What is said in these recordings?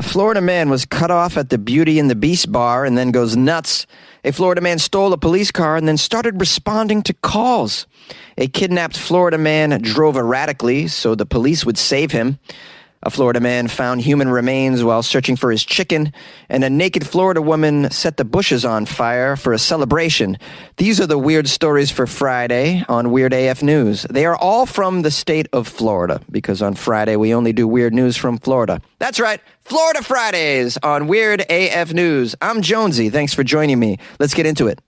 A Florida man was cut off at the Beauty and the Beast bar and then goes nuts. A Florida man stole a police car and then started responding to calls. A kidnapped Florida man drove erratically so the police would save him. A Florida man found human remains while searching for his chicken, and a naked Florida woman set the bushes on fire for a celebration. These are the weird stories for Friday on Weird AF News. They are all from the state of Florida, because on Friday we only do weird news from Florida. That's right, Florida Fridays on Weird AF News. I'm Jonesy. Thanks for joining me. Let's get into it.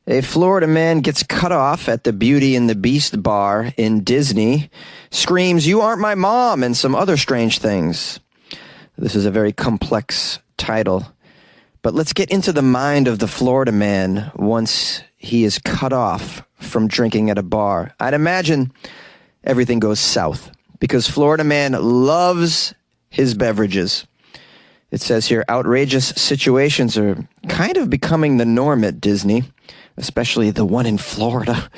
A Florida man gets cut off at the Beauty and the Beast bar in Disney, screams, "You aren't my mom," and some other strange things. This is a very complex title. But let's get into the mind of the Florida man once he is cut off from drinking at a bar. I'd imagine everything goes south, because Florida man loves his beverages. It says here, outrageous situations are kind of becoming the norm at Disney, especially the one in Florida.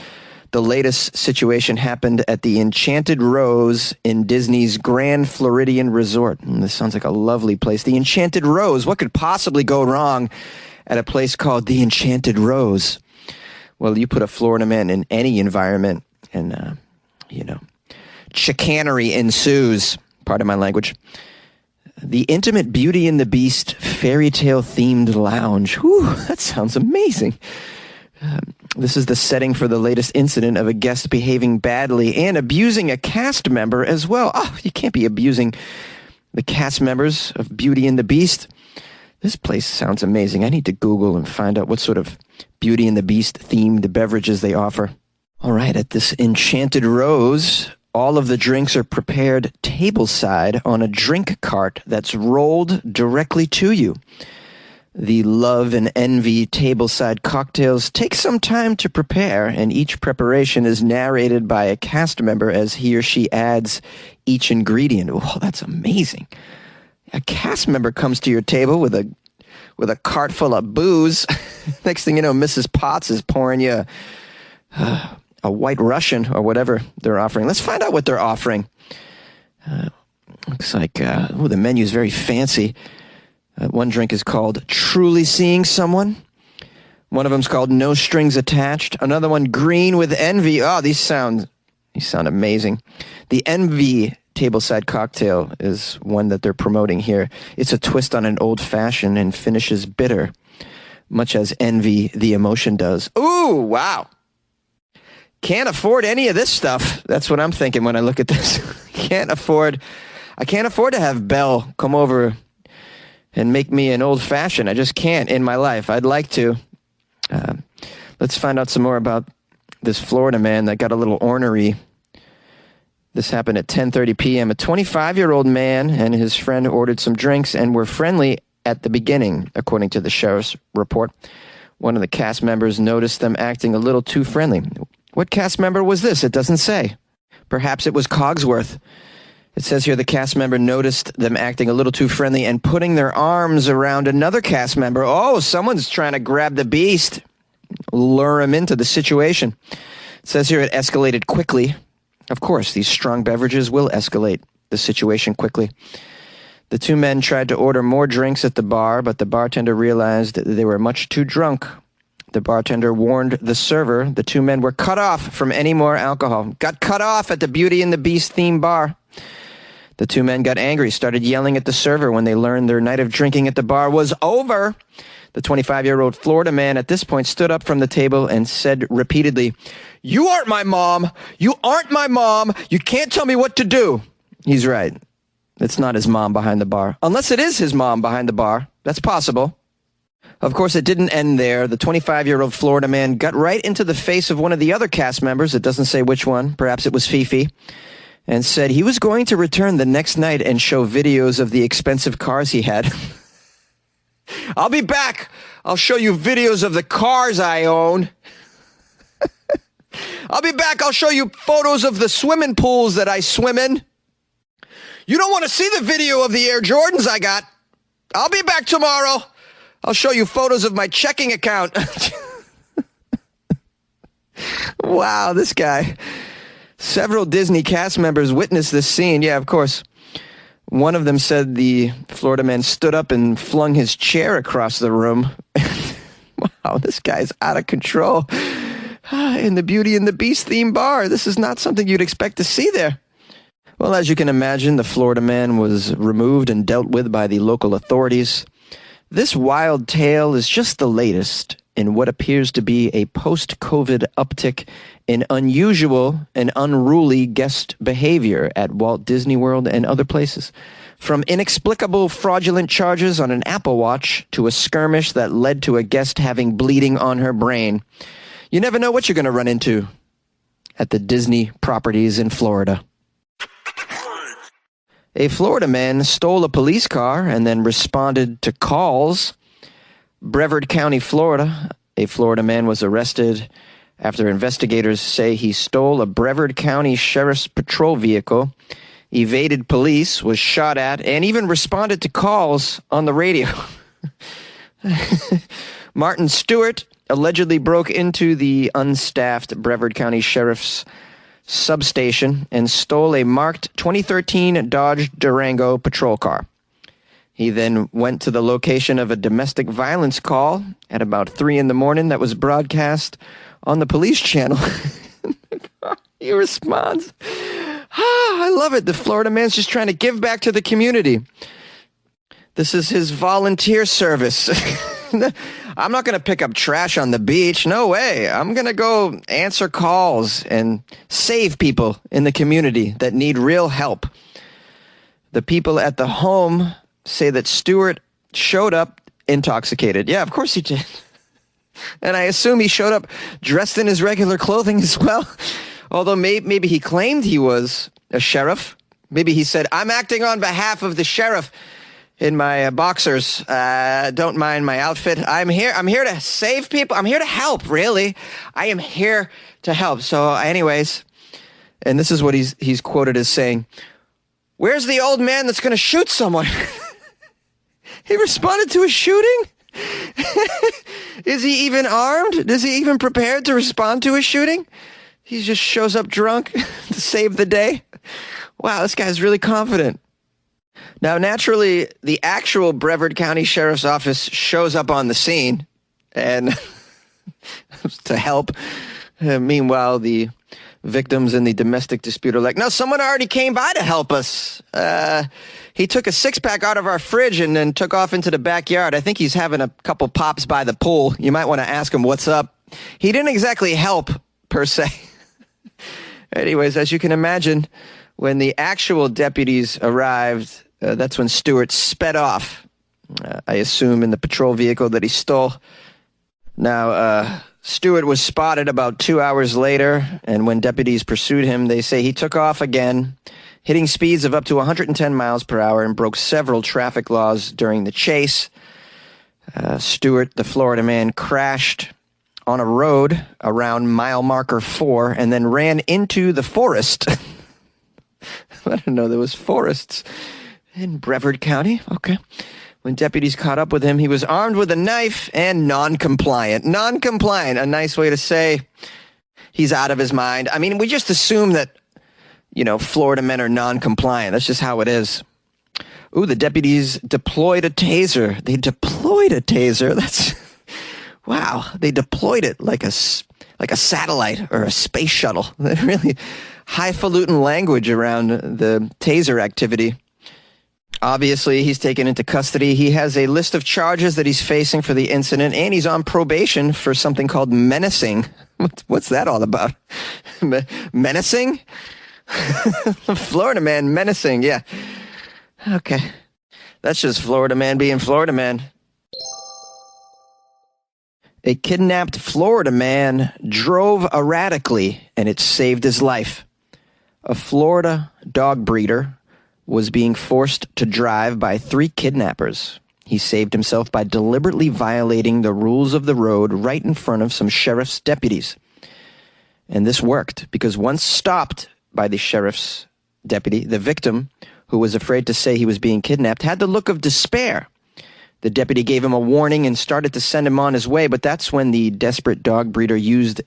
The latest situation happened at the Enchanted Rose in Disney's Grand Floridian Resort. This sounds like a lovely place. The Enchanted Rose. What could possibly go wrong at a place called the Enchanted Rose? Well, you put a Florida man in any environment and, chicanery ensues. Pardon my language. The Intimate Beauty and the Beast fairy tale themed lounge. Whew, that sounds amazing. This is the setting for the latest incident of a guest behaving badly and abusing a cast member as well. Oh, you can't be abusing the cast members of Beauty and the Beast. This place sounds amazing. I need to Google and find out what sort of Beauty and the Beast themed beverages they offer. All right, at this Enchanted Rose, all of the drinks are prepared tableside on a drink cart that's rolled directly to you. The Love and Envy tableside cocktails take some time to prepare, and each preparation is narrated by a cast member as he or she adds each ingredient. Oh, that's amazing. A cast member comes to your table with a cart full of booze. Next thing you know, Mrs. Potts is pouring you a White Russian or whatever they're offering. Let's find out what they're offering. Looks like the menu is very fancy. One drink is called Truly Seeing Someone. One of them's called No Strings Attached. Another one, Green with Envy. Oh, these sound amazing. The Envy tableside cocktail is one that they're promoting here. It's a twist on an old-fashioned and finishes bitter, much as Envy the emotion does. Ooh, wow. Can't afford any of this stuff. That's what I'm thinking when I look at this. I can't afford to have Belle come over and make me an old-fashioned. I just can't in my life. I'd like to. Let's find out some more about this Florida man that got a little ornery. This happened at 10:30 p.m. A 25-year-old man and his friend ordered some drinks and were friendly at the beginning, according to the sheriff's report. One of the cast members noticed them acting a little too friendly. What cast member was this? It doesn't say. Perhaps it was Cogsworth. It says here the cast member noticed them acting a little too friendly and putting their arms around another cast member. Oh, someone's trying to grab the beast, lure him into the situation. It says here it escalated quickly. Of course, these strong beverages will escalate the situation quickly. The two men tried to order more drinks at the bar, but the bartender realized that they were much too drunk. The bartender warned the server. The two men were cut off from any more alcohol. Got cut off at the Beauty and the Beast themed bar. The two men got angry, started yelling at the server when they learned their night of drinking at the bar was over. The 25-year-old Florida man at this point stood up from the table and said repeatedly, "You aren't my mom. You aren't my mom. You can't tell me what to do." He's right. It's not his mom behind the bar. Unless it is his mom behind the bar. That's possible. Of course, it didn't end there. The 25-year-old Florida man got right into the face of one of the other cast members. It doesn't say which one. Perhaps it was Fifi. And said he was going to return the next night and show videos of the expensive cars he had. "I'll be back. I'll show you videos of the cars I own. I'll be back. I'll show you photos of the swimming pools that I swim in. You don't want to see the video of the Air Jordans I got. I'll be back tomorrow. I'll show you photos of my checking account." Wow, this guy. Several Disney cast members witnessed this scene. Yeah, of course. One of them said the Florida man stood up and flung his chair across the room. Wow, this guy's out of control. In the Beauty and the Beast theme bar, this is not something you'd expect to see there. Well, as you can imagine, the Florida man was removed and dealt with by the local authorities. This wild tale is just the latest in what appears to be a post-COVID uptick in unusual and unruly guest behavior at Walt Disney World and other places. From inexplicable fraudulent charges on an Apple Watch to a skirmish that led to a guest having bleeding on her brain. You never know what you're going to run into at the Disney properties in Florida. A Florida man stole a police car and then responded to calls. Brevard County, Florida. A Florida man was arrested after investigators say he stole a Brevard County Sheriff's Patrol vehicle, evaded police, was shot at, and even responded to calls on the radio. Martin Stewart allegedly broke into the unstaffed Brevard County Sheriff's substation and stole a marked 2013 Dodge Durango patrol car. He then went to the location of a domestic violence call at about 3 a.m. that was broadcast on the police channel. He responds, I love it. The Florida man's just trying to give back to the community. This is his volunteer service. I'm not going to pick up trash on the beach. No way. I'm going to go answer calls and save people in the community that need real help. The people at the home say that Stewart showed up intoxicated. Yeah, of course he did. And I assume he showed up dressed in his regular clothing as well. Although maybe he claimed he was a sheriff. Maybe he said, I'm acting on behalf of the sheriff in my boxers. Don't mind my outfit. I'm here to save people. I'm here to help, really. I am here to help. So anyways, and this is what he's quoted as saying, where's the old man that's going to shoot someone? He responded to a shooting? Is he even armed? Is he even prepared to respond to a shooting? He just shows up drunk to save the day. Wow, this guy's really confident. Now, naturally, the actual Brevard County Sheriff's Office shows up on the scene and to help. Meanwhile, the victims in the domestic dispute are like, no, someone already came by to help us. He took a six-pack out of our fridge and then took off into the backyard. I think he's having a couple pops by the pool. You might want to ask him what's up. He didn't exactly help, per se. Anyways, as you can imagine, when the actual deputies arrived, that's when Stewart sped off, I assume in the patrol vehicle that he stole. Now, Stewart was spotted about 2 hours later, and when deputies pursued him, they say he took off again, hitting speeds of up to 110 miles per hour and broke several traffic laws during the chase. Stewart, the Florida man, crashed on a road around mile marker 4 and then ran into the forest. I didn't know there was forests in Brevard County. Okay. When deputies caught up with him, he was armed with a knife and non-compliant. Non-compliant, a nice way to say he's out of his mind. I mean, we just assume that, Florida men are non-compliant. That's just how it is. Ooh, the deputies deployed a taser. They deployed a taser. That's, wow. They deployed it like a satellite or a space shuttle. Really highfalutin language around the taser activity. Obviously, he's taken into custody. He has a list of charges that he's facing for the incident, and he's on probation for something called menacing. What's that all about? Menacing? Florida man menacing, yeah. Okay. That's just Florida man being Florida man. A kidnapped Florida man drove erratically, and it saved his life. A Florida dog breeder was being forced to drive by 3 kidnappers. He saved himself by deliberately violating the rules of the road right in front of some sheriff's deputies. And this worked, because once stopped by the sheriff's deputy, the victim, who was afraid to say he was being kidnapped, had the look of despair. The deputy gave him a warning and started to send him on his way, but that's when the desperate dog breeder used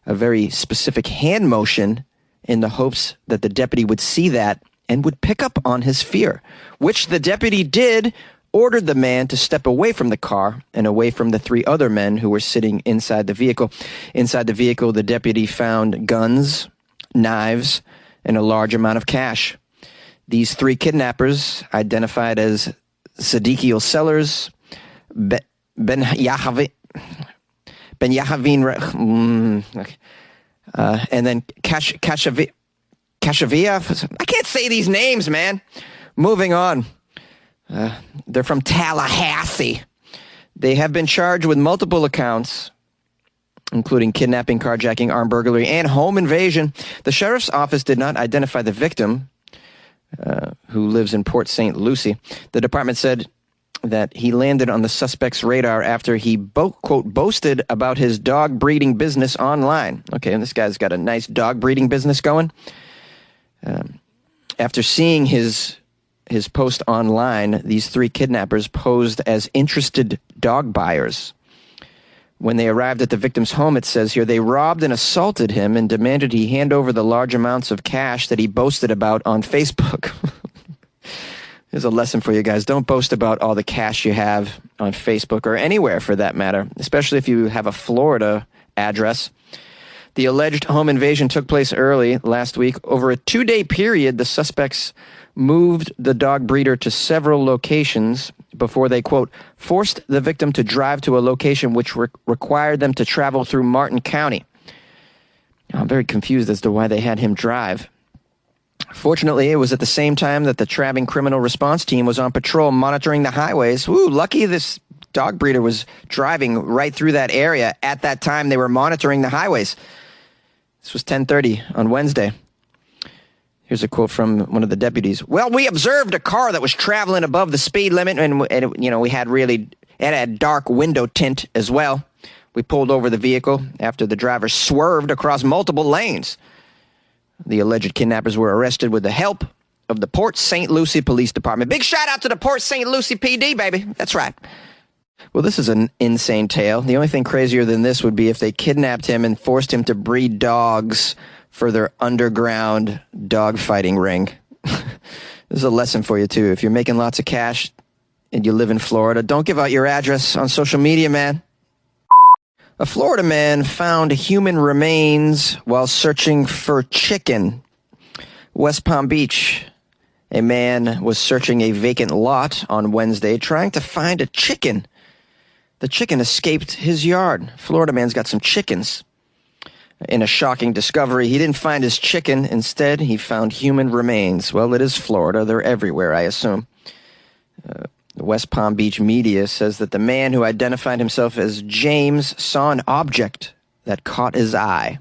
a very specific hand motion in the hopes that the deputy would see that and would pick up on his fear, which the deputy did, ordered the man to step away from the car and away from the 3 other men who were sitting inside the vehicle. Inside the vehicle, the deputy found guns, knives, and a large amount of cash. These 3 kidnappers, identified as Sadiqiel Sellers, Ben Yahavin, and then Kashavia. I can't say these names, man. Moving on. They're from Tallahassee. They have been charged with multiple accounts, including kidnapping, carjacking, armed burglary, and home invasion. The sheriff's office did not identify the victim, who lives in Port St. Lucie. The department said that he landed on the suspect's radar after he, quote, boasted about his dog breeding business online. Okay, and this guy's got a nice dog breeding business going. After seeing his post online, these 3 kidnappers posed as interested dog buyers. When they arrived at the victim's home, it says here, they robbed and assaulted him and demanded he hand over the large amounts of cash that he boasted about on Facebook. Here's a lesson for you guys. Don't boast about all the cash you have on Facebook or anywhere for that matter, especially if you have a Florida address. The alleged home invasion took place early last week. Over a 2-day period, the suspects moved the dog breeder to several locations before they, quote, forced the victim to drive to a location which required them to travel through Martin County. I'm very confused as to why they had him drive. Fortunately, it was at the same time that the Trapping Criminal Response Team was on patrol monitoring the highways. Ooh, lucky this dog breeder was driving right through that area. At that time, they were monitoring the highways. This was 10:30 on Wednesday. Here's a quote from one of the deputies. Well, we observed a car that was traveling above the speed limit, and we had it had dark window tint as well. We pulled over the vehicle after the driver swerved across multiple lanes. The alleged kidnappers were arrested with the help of the Port St. Lucie Police Department. Big shout out to the Port St. Lucie PD, baby. That's right. Well, this is an insane tale. The only thing crazier than this would be if they kidnapped him and forced him to breed dogs for their underground dog fighting ring. This is a lesson for you, too. If you're making lots of cash and you live in Florida, don't give out your address on social media, man. A Florida man found human remains while searching for chicken. West Palm Beach. A man was searching a vacant lot on Wednesday trying to find a chicken. The chicken escaped his yard. Florida man's got some chickens. In a shocking discovery, he didn't find his chicken. Instead, he found human remains. Well, it is Florida. They're everywhere, I assume. The West Palm Beach media says that the man who identified himself as James saw an object that caught his eye.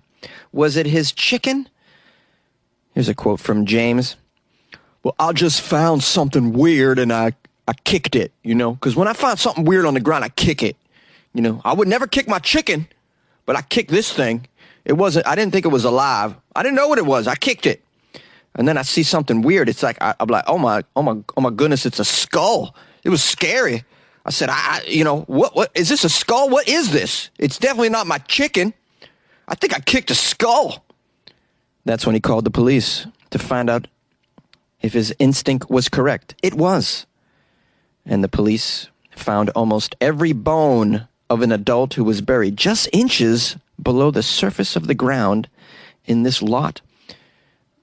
Was it his chicken? Here's a quote from James. Well, I just found something weird and I kicked it, because when I find something weird on the ground, I kick it. I would never kick my chicken, but I kicked this thing. I didn't think it was alive. I didn't know what it was. I kicked it. And then I see something weird. It's like, I'm like, oh my goodness, it's a skull. It was scary. I said, what is this, a skull? What is this? It's definitely not my chicken. I think I kicked a skull. That's when he called the police to find out if his instinct was correct. It was. And the police found almost every bone of an adult who was buried just inches below the surface of the ground in this lot.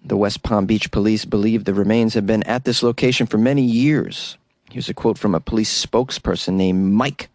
The West Palm Beach police believe the remains have been at this location for many years. Here's a quote from a police spokesperson named Mike.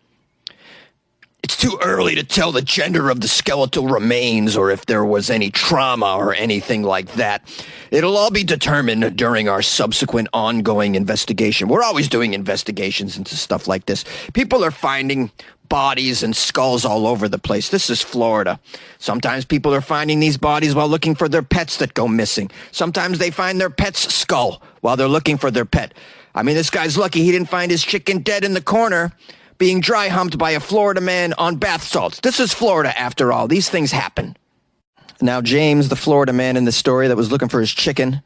It's too early to tell the gender of the skeletal remains or if there was any trauma or anything like that. It'll all be determined during our subsequent ongoing investigation. We're always doing investigations into stuff like this. People are finding bodies and skulls all over the place. This is Florida. Sometimes people are finding these bodies while looking for their pets that go missing. Sometimes they find their pet's skull while they're looking for their pet. I mean, this guy's lucky he didn't find his chicken dead in the corner, being dry humped by a Florida man on bath salts. This is Florida, after all. These things happen. Now, James, the Florida man in the story that was looking for his chicken,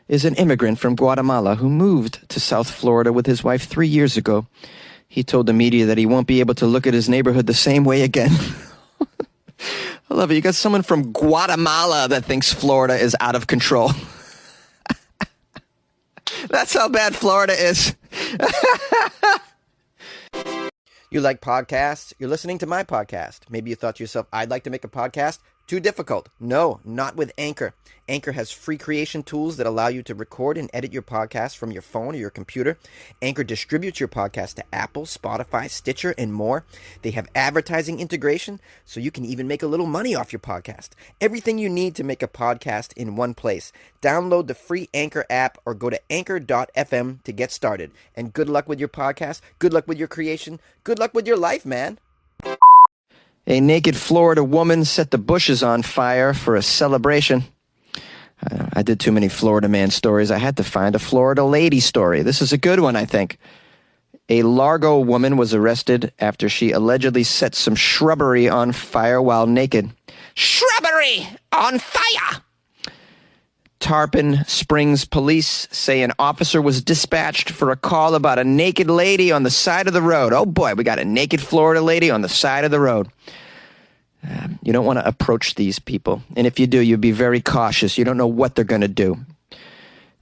is an immigrant from Guatemala who moved to South Florida with his wife 3 years ago. He told the media that he won't be able to look at his neighborhood the same way again. I love it. You got someone from Guatemala that thinks Florida is out of control. That's how bad Florida is. You like podcasts? You're listening to my podcast. Maybe you thought to yourself, I'd like to make a podcast. Too difficult. No, not with Anchor. Anchor has free creation tools that allow you to record and edit your podcast from your phone or your computer. Anchor distributes your podcast to Apple, Spotify, Stitcher, and more. They have advertising integration, so you can even make a little money off your podcast. Everything you need to make a podcast in one place. Download the free Anchor app or go to anchor.fm to get started. And good luck with your podcast. Good luck with your creation. Good luck with your life, man. A naked Florida woman set the bushes on fire for a celebration. I did too many Florida man stories. I had to find a Florida lady story. This is a good one, I think. A Largo woman was arrested after she allegedly set some shrubbery on fire while naked. Shrubbery on fire! Tarpon Springs police say an officer was dispatched for a call about a naked lady on the side of the road. Oh boy, we got a naked Florida lady on the side of the road. You don't want to approach these people. And if you do, you'd be very cautious. You don't know what they're going to do.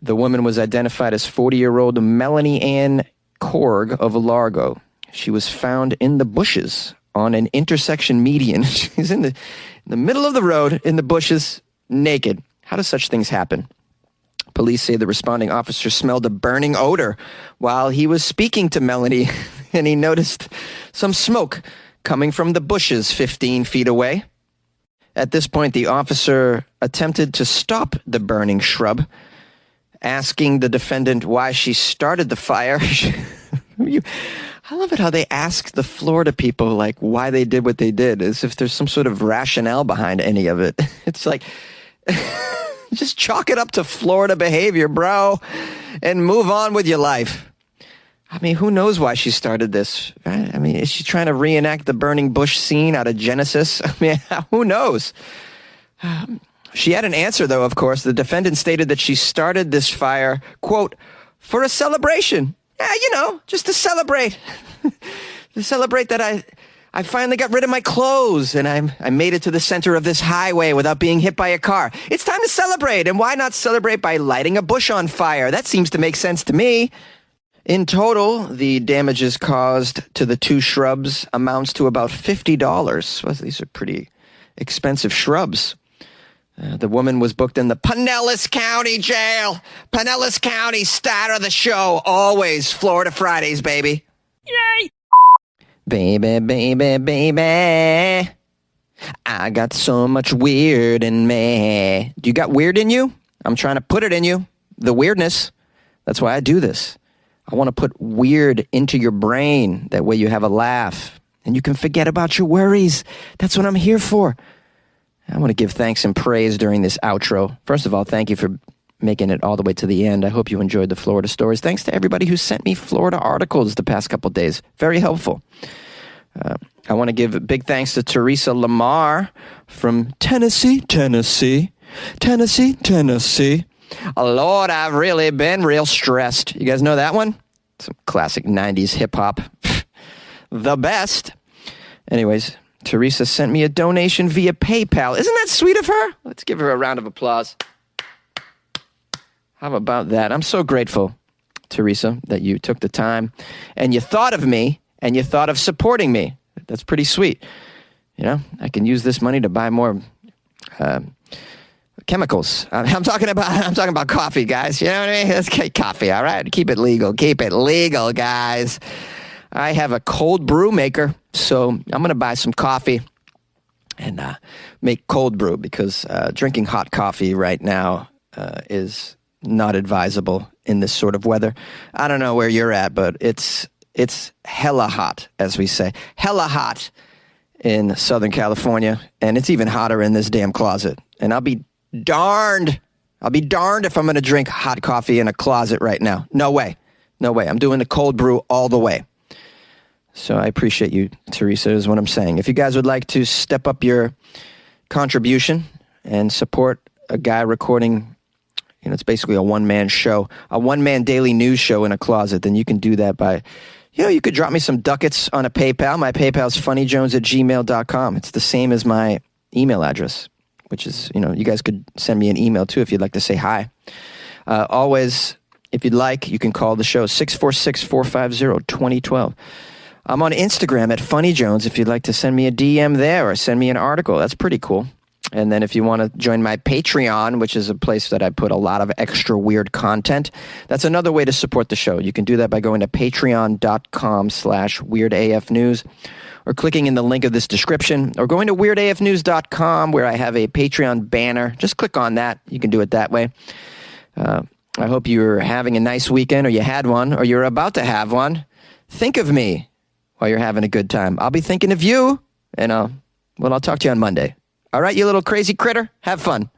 The woman was identified as 40-year-old Melanie Ann Korg of Largo. She was found in the bushes on an intersection median. She's in the middle of the road in the bushes, naked. How do such things happen? Police say the responding officer smelled a burning odor while he was speaking to Melanie, and he noticed some smoke coming from the bushes 15 feet away. At this point, the officer attempted to stop the burning shrub, asking the defendant why she started the fire. I love it how they ask the Florida people, like, why they did what they did, as if there's some sort of rationale behind any of it. It's like... Just chalk it up to Florida behavior, bro, and move on with your life. I mean, who knows why she started this? Right? I mean, is she trying to reenact the burning bush scene out of Genesis? I mean, who knows? She had an answer, though, of course. The defendant stated that she started this fire, quote, for a celebration. Yeah, you know, just to celebrate. To celebrate that I finally got rid of my clothes, and I made it to the center of this highway without being hit by a car. It's time to celebrate, and why not celebrate by lighting a bush on fire? That seems to make sense to me. In total, the damages caused to the two shrubs amounts to about $50. Well, these are pretty expensive shrubs. The woman was booked in the Pinellas County Jail. Pinellas County, star of the show. Always Florida Fridays, baby. Yay! Baby, baby, baby, I got so much weird in me. Do you got weird in you? I'm trying to put it in you. The weirdness. That's why I do this. I want to put weird into your brain. That way you have a laugh and you can forget about your worries. That's what I'm here for. I want to give thanks and praise during this outro. First of all, thank you for making it all the way to the end. I hope you enjoyed the Florida stories. Thanks to everybody who sent me Florida articles the past couple days. Very helpful. I want to give a big thanks to Teresa Lamar from Tennessee. Lord, I've really been real stressed. You guys know that one? Some classic 90s hip-hop. The best. Anyways, Teresa sent me a donation via PayPal. Isn't that sweet of her? Let's give her a round of applause. How about that? I'm so grateful, Teresa, that you took the time and you thought of me and you thought of supporting me. That's pretty sweet. You know, I can use this money to buy more chemicals. I'm talking about coffee, guys. You know what I mean? Let's get coffee, all right? Keep it legal. Keep it legal, guys. I have a cold brew maker, so I'm going to buy some coffee and make cold brew because drinking hot coffee right now is not advisable in this sort of weather. I don't know where you're at, but it's hella hot, as we say. Hella hot in Southern California, and it's even hotter in this damn closet. And I'll be darned if I'm going to drink hot coffee in a closet right now. No way. I'm doing the cold brew all the way. So I appreciate you, Teresa, is what I'm saying. If you guys would like to step up your contribution and support a guy recording, you know, it's basically a one-man show, a one-man daily news show in a closet, then you can do that by, you know, you could drop me some ducats on a PayPal. My PayPal is funnyjones@gmail.com. It's the same as my email address, which is, you know, you guys could send me an email too if you'd like to say hi. Always If you'd like, you can call the show 646-450-2012. I'm on Instagram at Funny Jones if you'd like to send me a DM there or send me an article. That's pretty cool. And then if you want to join my Patreon, which is a place that I put a lot of extra weird content, that's another way to support the show. You can do that by going to patreon.com/weirdafnews or clicking in the link of this description or going to weirdafnews.com where I have a Patreon banner. Just click on that. You can do it that way. I hope you're having a nice weekend, or you had one, or you're about to have one. Think of me while you're having a good time. I'll be thinking of you, and I'll talk to you on Monday. All right, you little crazy critter, have fun.